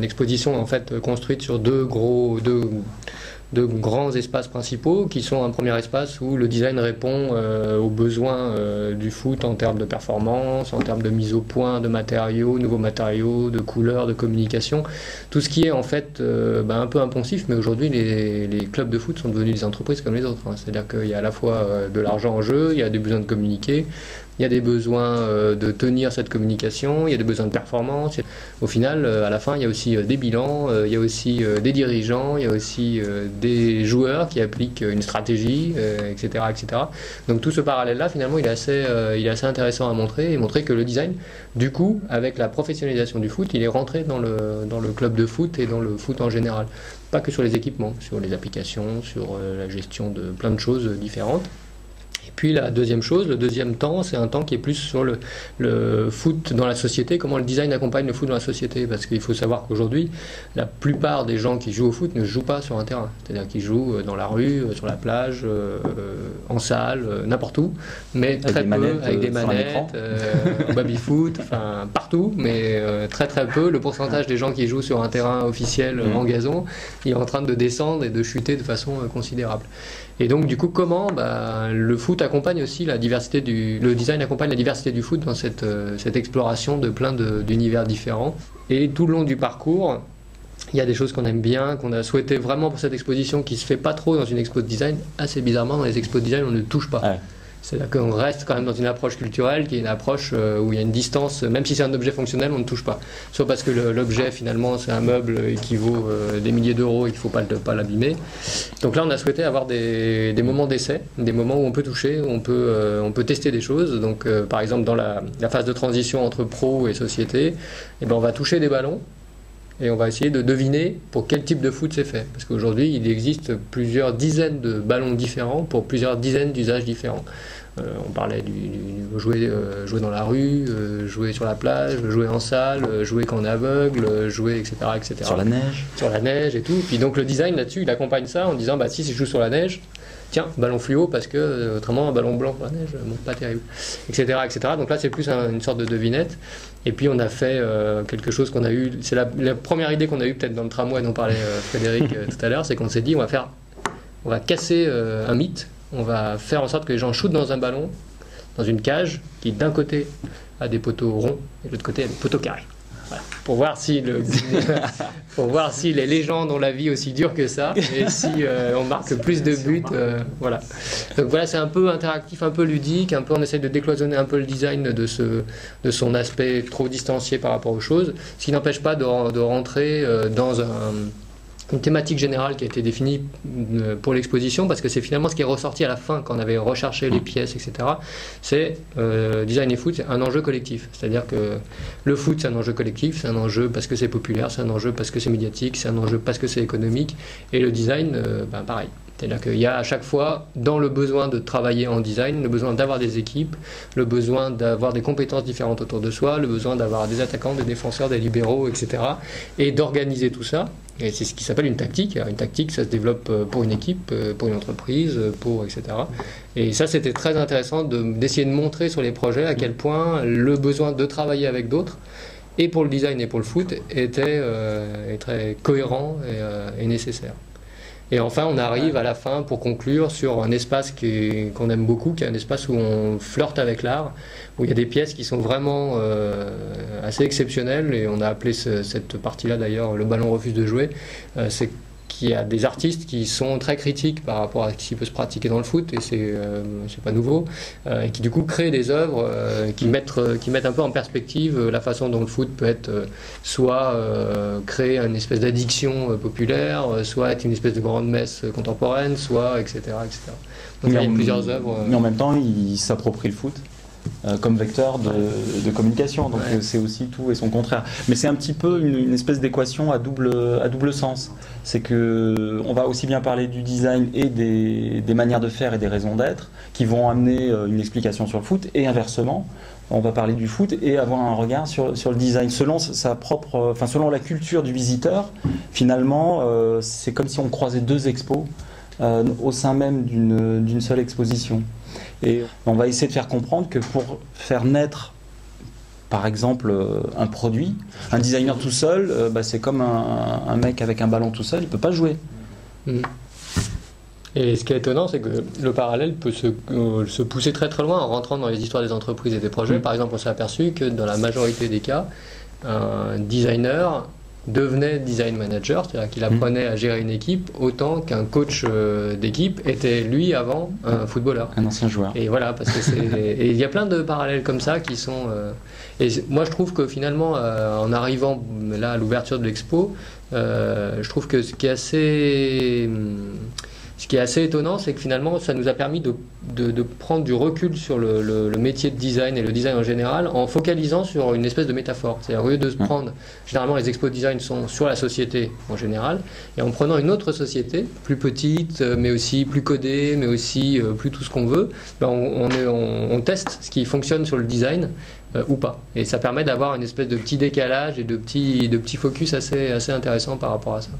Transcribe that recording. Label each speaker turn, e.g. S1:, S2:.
S1: L'exposition est en fait construite sur deux grands espaces principaux qui sont un premier espace où le design répond aux besoins du foot en termes de performance, en termes de mise au point, de matériaux, nouveaux matériaux, de couleurs, de communication. Tout ce qui est en fait un peu impensif, mais aujourd'hui les clubs de foot sont devenus des entreprises comme les autres. C'est-à-dire qu'il y a à la fois de l'argent en jeu, il y a des besoins de communiquer, il y a des besoins de tenir cette communication, il y a des besoins de performance. Au final, à la fin, il y a aussi des bilans, il y a aussi des dirigeants, il y a aussi des joueurs qui appliquent une stratégie, etc., etc. Donc tout ce parallèle-là, finalement, il est assez intéressant à montrer, et montrer que le design, du coup, avec la professionnalisation du foot, il est rentré dans le club de foot et dans le foot en général. Pas que sur les équipements, sur les applications, sur la gestion de plein de choses différentes. Et puis la deuxième chose, le deuxième temps, c'est un temps qui est plus sur le foot dans la société, comment le design accompagne le foot dans la société. Parce qu'il faut savoir qu'aujourd'hui, la plupart des gens qui jouent au foot ne jouent pas sur un terrain. C'est-à-dire qu'ils jouent dans la rue, sur la plage, en salle, n'importe où, mais très peu, avec des manettes, au baby-foot, enfin partout, mais très très peu. Le pourcentage des gens qui jouent sur un terrain officiel en gazon, il est en train de descendre et de chuter de façon considérable. Et donc du coup, comment le foot accompagne aussi la diversité le design accompagne la diversité du foot dans cette exploration de plein d'univers différents. Et tout le long du parcours, il y a des choses qu'on aime bien, qu'on a souhaité vraiment pour cette exposition, qui se fait pas trop dans une expo de design. Assez bizarrement, dans les expos de design, on ne touche pas. Ouais. C'est-à-dire qu'on reste quand même dans une approche culturelle qui est une approche où il y a une distance, même si c'est un objet fonctionnel, on ne touche pas. Soit parce que l'objet finalement c'est un meuble qui vaut des milliers d'euros et qu'il ne faut pas l'abîmer. Donc là on a souhaité avoir des moments d'essai, des moments où on peut toucher, où on peut tester des choses. Donc par exemple dans la phase de transition entre pro et société, on va toucher des ballons. Et on va essayer de deviner pour quel type de foot c'est fait. Parce qu'aujourd'hui, il existe plusieurs dizaines de ballons différents pour plusieurs dizaines d'usages différents. On parlait jouer dans la rue, jouer sur la plage, jouer en salle, jouer quand on est aveugle, jouer, etc., etc.
S2: Sur la neige.
S1: Sur la neige et tout. Puis donc le design là-dessus, il accompagne ça en disant, si je joue sur la neige, tiens, ballon fluo, parce que autrement un ballon blanc sur la neige, pas terrible, etc., etc. Donc là c'est plus une sorte de devinette. Et puis on a fait quelque chose qu'on a eu, c'est la première idée qu'on a eue peut-être dans le tramway dont parlait Frédéric tout à l'heure, c'est qu'on s'est dit on va casser un mythe, on va faire en sorte que les gens shootent dans un ballon, dans une cage qui d'un côté a des poteaux ronds et de l'autre côté a des poteaux carrés. Voilà. Pour voir si les légendes ont la vie aussi dure que ça et si on marque plus de buts. Voilà. Donc voilà, c'est un peu interactif, un peu ludique, un peu on essaie de décloisonner un peu le design de son aspect trop distancié par rapport aux choses, ce qui n'empêche pas de rentrer dans une thématique générale qui a été définie pour l'exposition, parce que c'est finalement ce qui est ressorti à la fin quand on avait recherché les pièces, etc. C'est design et foot, c'est un enjeu collectif. C'est-à-dire que le foot, c'est un enjeu collectif, c'est un enjeu parce que c'est populaire, c'est un enjeu parce que c'est médiatique, c'est un enjeu parce que c'est économique, et le design, pareil. C'est-à-dire qu'il y a à chaque fois, dans le besoin de travailler en design, le besoin d'avoir des équipes, le besoin d'avoir des compétences différentes autour de soi, le besoin d'avoir des attaquants, des défenseurs, des libéraux, etc. Et d'organiser tout ça. Et c'est ce qui s'appelle une tactique. Une tactique, ça se développe pour une équipe, pour une entreprise, etc. Et ça, c'était très intéressant d'essayer de montrer sur les projets à quel point le besoin de travailler avec d'autres, et pour le design et pour le foot, était très cohérent et nécessaire. Et enfin, on arrive à la fin, pour conclure, sur un espace qu'on aime beaucoup, qui est un espace où on flirte avec l'art, où il y a des pièces qui sont vraiment assez exceptionnelles, et on a appelé cette partie-là d'ailleurs, le ballon refuse de jouer. C'est qu'il y a des artistes qui sont très critiques par rapport à ce qui peut se pratiquer dans le foot, et c'est pas nouveau, et qui du coup créent des œuvres qui mettent un peu en perspective la façon dont le foot peut être soit créer une espèce d'addiction populaire, soit être une espèce de grande messe contemporaine, soit etc., etc. Donc il y a plusieurs œuvres.
S2: Mais en même temps, il s'approprie le foot comme vecteur de communication, donc c'est aussi tout et son contraire. Mais c'est un petit peu une espèce d'équation à double sens. C'est que on va aussi bien parler du design et des manières de faire et des raisons d'être qui vont amener une explication sur le foot, et inversement, on va parler du foot et avoir un regard sur le design selon selon la culture du visiteur. Finalement, c'est comme si on croisait deux expos au sein même d'une seule exposition. Et on va essayer de faire comprendre que pour faire naître par exemple un produit. Un designer tout seul, c'est comme un mec avec un ballon tout seul, il peut pas jouer.
S1: Et ce qui est étonnant, c'est que le parallèle peut se pousser très très loin en rentrant dans les histoires des entreprises et des projets. Par exemple, on s'est aperçu que dans la majorité des cas, un designer devenait design manager, c'est-à-dire qu'il apprenait à gérer une équipe autant qu'un coach d'équipe était lui avant un footballeur.
S2: Un ancien joueur.
S1: Et voilà, parce que et il y a plein de parallèles comme ça qui sont... et moi je trouve que finalement, en arrivant là à l'ouverture de l'expo, je trouve que ce qui est assez étonnant, c'est que finalement, ça nous a permis de prendre du recul sur le métier de design et le design en général, en focalisant sur une espèce de métaphore. C'est-à-dire, au lieu de se prendre, généralement, les expos de design sont sur la société en général, et en prenant une autre société, plus petite, mais aussi plus codée, mais aussi plus tout ce qu'on veut, on teste ce qui fonctionne sur le design ou pas. Et ça permet d'avoir une espèce de petit décalage et de petits focus assez intéressants par rapport à ça.